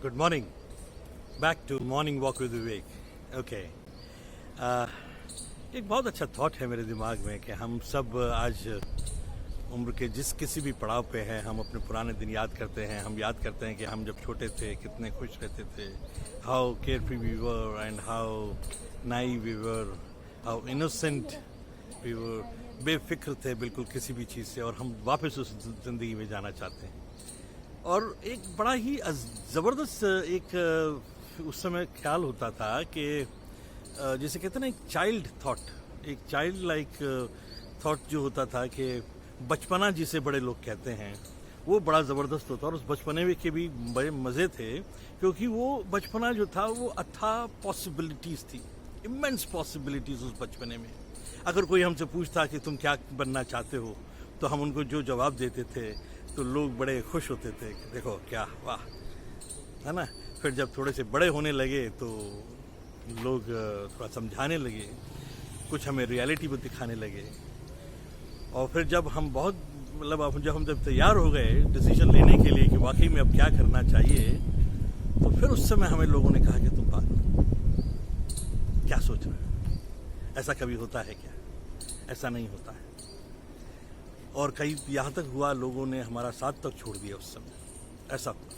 Good morning, back to morning walk with Vivek. Okay, एक बहुत अच्छा थॉट है मेरे दिमाग में कि हम सब आज उम्र के जिस किसी भी पड़ाव पे हैं, हम अपने पुराने दिन याद करते हैं। हम याद करते हैं कि हम जब छोटे थे कितने खुश रहते थे, how carefree we were and how naive we were, how innocent we were, बेफिक्र थे बिल्कुल किसी भी चीज़ से, और हम वापस उस ज़िंदगी में जाना चाहते हैं। और एक बड़ा ही ज़बरदस्त एक उस समय ख्याल होता था कि जैसे कहते हैं ना, एक चाइल्ड थॉट, एक चाइल्ड लाइक थॉट जो होता था कि बचपना जिसे बड़े लोग कहते हैं, वो बड़ा ज़बरदस्त होता। और उस बचपने में के भी बड़े मज़े थे, क्योंकि वो बचपना जो था वो अथाह पॉसिबिलिटीज़ थी, इमेंस पॉसिबिलिटीज़ उस बचपने में। अगर कोई हमसे पूछता कि तुम क्या बनना चाहते हो, तो हम उनको जो जवाब देते थे तो लोग बड़े खुश होते थे कि देखो क्या वाह, है ना। फिर जब थोड़े से बड़े होने लगे तो लोग थोड़ा समझाने लगे, कुछ हमें रियलिटी को दिखाने लगे। और फिर जब हम बहुत जब तैयार हो गए डिसीजन लेने के लिए कि वाकई में अब क्या करना चाहिए, तो फिर उस समय हमें लोगों ने कहा कि तुम पागल, क्या सोच रहे हो, ऐसा कभी होता है क्या, ऐसा नहीं होता है। और कई यहाँ तक हुआ लोगों ने हमारा साथ तक छोड़ दिया उस समय, ऐसा हुआ।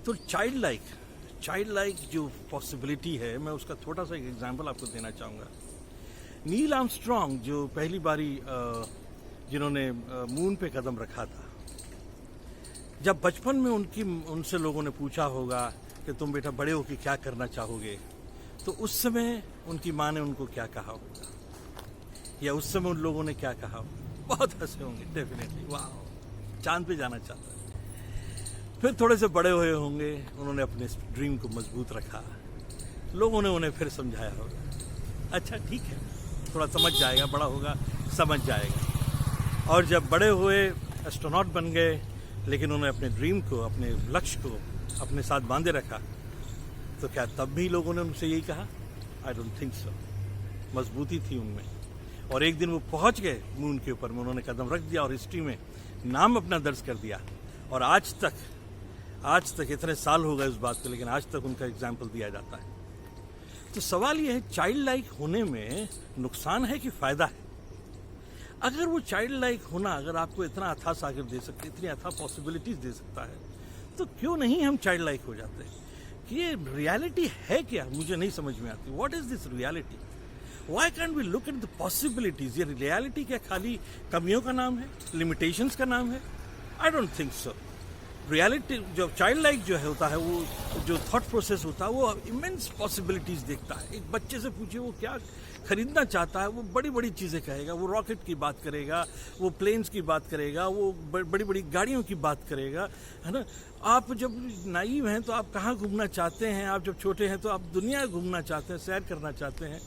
तो चाइल्ड लाइक जो पॉसिबिलिटी है, मैं उसका छोटा सा एक एग्जांपल आपको देना चाहूँगा। नील आर्मस्ट्रॉन्ग जो पहली बारी जिन्होंने मून पे कदम रखा था, जब बचपन में उनसे लोगों ने पूछा होगा कि तुम बेटा बड़े होकर क्या करना चाहोगे, तो उस समय उनकी माँ ने उनको क्या कहा होगा, या उस समय उन लोगों ने क्या कहा होगा। बहुत हंसे होंगे डेफिनेटली, वाह चांद पे जाना चाहता है। फिर थोड़े से बड़े हुए होंगे, उन्होंने अपने ड्रीम को मजबूत रखा, लोगों ने उन्हें फिर समझाया होगा, अच्छा ठीक है, थोड़ा समझ जाएगा, बड़ा होगा समझ जाएगा। और जब बड़े हुए एस्ट्रोनॉट बन गए, लेकिन उन्होंने अपने ड्रीम को, अपने लक्ष्य को अपने साथ बांधे रखा, तो क्या तब भी लोगों ने उनसे यही कहा? I don't think so. मजबूती थी उनमें, और एक दिन वो पहुंच गए मून के ऊपर में, उन्होंने कदम रख दिया और हिस्ट्री में नाम अपना दर्ज कर दिया। और आज तक इतने साल हो गए उस बात को, लेकिन आज तक उनका एग्जाम्पल दिया जाता है। तो सवाल ये है, चाइल्ड लाइक होने में नुकसान है कि फायदा है? अगर वो चाइल्ड लाइक होना अगर आपको इतना अथाह सागर दे सकते, इतनी अथाह पॉसिबिलिटीज दे सकता है, तो क्यों नहीं हम चाइल्ड लाइक हो जाते हैं? कि ये रियलिटी है क्या, मुझे नहीं समझ में आती। What is this reality? Why can't we look at the possibilities? ये रियलिटी क्या खाली कमियों का नाम है, लिमिटेशंस का नाम है? I don't think so. Reality जो चाइल्ड लाइक जो है होता है, वो जो थॉट प्रोसेस होता है, वो इमेंस पॉसिबिलिटीज देखता है। एक बच्चे से पूछिए वो क्या खरीदना चाहता है, वो बड़ी बड़ी चीज़ें कहेगा, वो रॉकेट की बात करेगा, वो प्लेन्स की बात करेगा, वो बड़ी बड़ी गाड़ियों की बात करेगा, है ना। आप जब नाइव हैं तो आप कहाँ घूमना चाहते हैं, आप जब छोटे हैं तो आप दुनिया घूमना चाहते हैं, सैर करना चाहते हैं,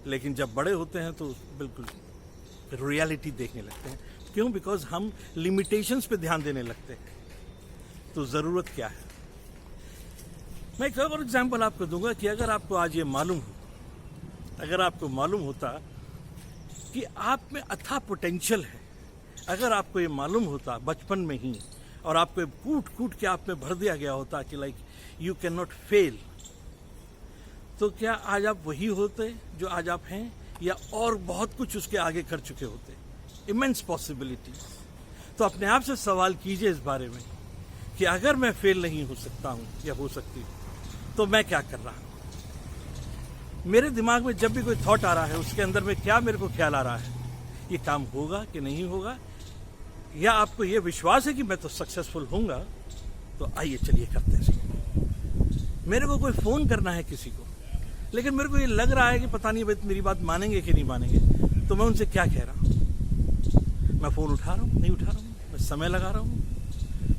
लेकिन जब बड़े होते हैं तो बिल्कुल रियलिटी देखने लगते हैं। क्यों? बिकॉज हम लिमिटेशंस पे ध्यान देने लगते हैं। तो ज़रूरत क्या है? मैं एक और एग्जांपल आपको दूंगा कि अगर आपको आज ये मालूम हो, अगर आपको मालूम होता कि आप में अथाह पोटेंशियल है, अगर आपको ये मालूम होता बचपन में ही, और आपको कूट कूट के आप में भर दिया गया होता कि like you can not fail, तो क्या आज आप वही होते जो आज आप हैं, या और बहुत कुछ उसके आगे कर चुके होते? Immense possibilities. तो अपने आप से सवाल कीजिए इस बारे में कि अगर मैं फेल नहीं हो सकता हूं या हो सकती हूं, तो मैं क्या कर रहा हूं? मेरे दिमाग में जब भी कोई थॉट आ रहा है, उसके अंदर में क्या मेरे को ख्याल आ रहा है, ये काम होगा कि नहीं होगा, या आपको ये विश्वास है कि मैं तो सक्सेसफुल होऊंगा? तो आइए चलिए करते हैं इसको। मेरे को कोई फोन करना है किसी को, लेकिन मेरे को ये लग रहा है कि पता नहीं भाई मेरी बात मानेंगे कि नहीं मानेंगे, तो मैं उनसे क्या कह रहा हूँ? मैं फ़ोन उठा रहा हूँ, नहीं उठा रहा हूँ, मैं समय लगा रहा हूँ।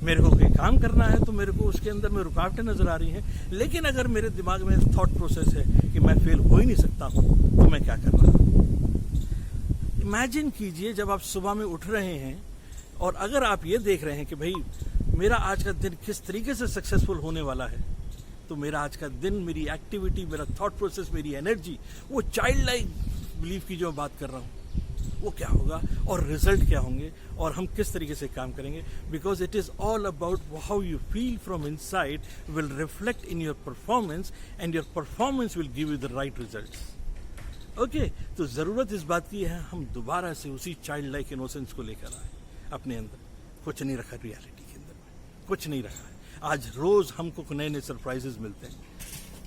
मेरे को कोई काम करना है तो मेरे को उसके अंदर में रुकावटें नज़र आ रही हैं, लेकिन अगर मेरे दिमाग में थॉट प्रोसेस है कि मैं फेल हो ही नहीं सकता हूँ, तो मैं क्या कर रहा हूँ? इमेजिन कीजिए जब आप सुबह में उठ रहे हैं, और अगर आप ये देख रहे हैं कि भाई मेरा आज का दिन किस तरीके से सक्सेसफुल होने वाला है, तो मेरा आज का दिन, मेरी एक्टिविटी, मेरा थॉट प्रोसेस, मेरी एनर्जी, वो चाइल्ड लाइक बिलीफ की जो बात कर रहा हूँ, वो क्या होगा और रिजल्ट क्या होंगे और हम किस तरीके से काम करेंगे, because it is all about how you feel from inside will reflect in your performance and your performance will give you the right results. Okay, तो ज़रूरत इस बात की है हम दोबारा से उसी चाइल्ड लाइक इनोसेंस को लेकर आए अपने अंदर। कुछ नहीं रखा रियलिटी के अंदर में, कुछ नहीं रखा है। आज रोज़ हमको नए नए सरप्राइजेज मिलते हैं,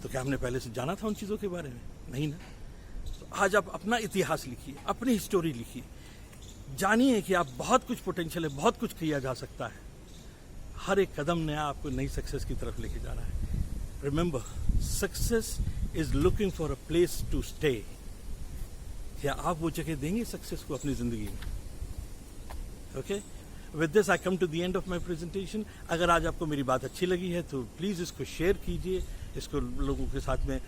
तो क्या हमने पहले से जाना था उन चीज़ों के बारे में? नहीं ना। तो आज आप अपना इतिहास लिखिए, अपनी स्टोरी लिखिए, जानिए कि आप बहुत कुछ पोटेंशियल है, बहुत कुछ किया जा सकता है। हर एक कदम नया आपको नई सक्सेस की तरफ लेके जा रहा है। Remember, success is looking for a place to stay. क्या आप वो जगह देंगे सक्सेस को अपनी जिंदगी में? Okay, with this I come to the end of my presentation. अगर आज आपको मेरी बात अच्छी लगी है तो प्लीज़ इसको शेयर कीजिए, इसको लोगों के साथ में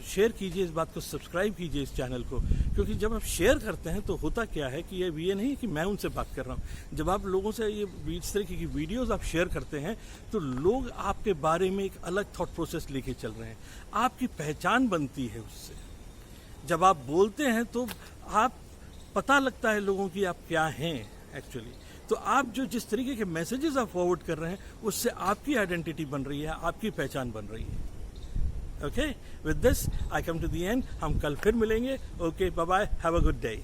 शेयर कीजिए, इस बात को सब्सक्राइब कीजिए इस चैनल को, क्योंकि जब आप शेयर करते हैं तो होता क्या है कि ये नहीं कि मैं उनसे बात कर रहा हूँ। जब आप लोगों से ये इस तरीके की वीडियोस आप शेयर करते हैं तो लोग आपके बारे में एक अलग थॉट प्रोसेस लेके चल रहे हैं, आपकी पहचान बनती है उससे। जब आप बोलते हैं तो आप पता लगता है लोगों की आप क्या हैं एक्चुअली। तो आप जो जिस तरीके के मैसेजेस आप फॉरवर्ड कर रहे हैं उससे आपकी आइडेंटिटी बन रही है, आपकी पहचान बन रही है। Okay, with this I come to the end. हम कल फिर मिलेंगे। Okay, bye bye, have a good day.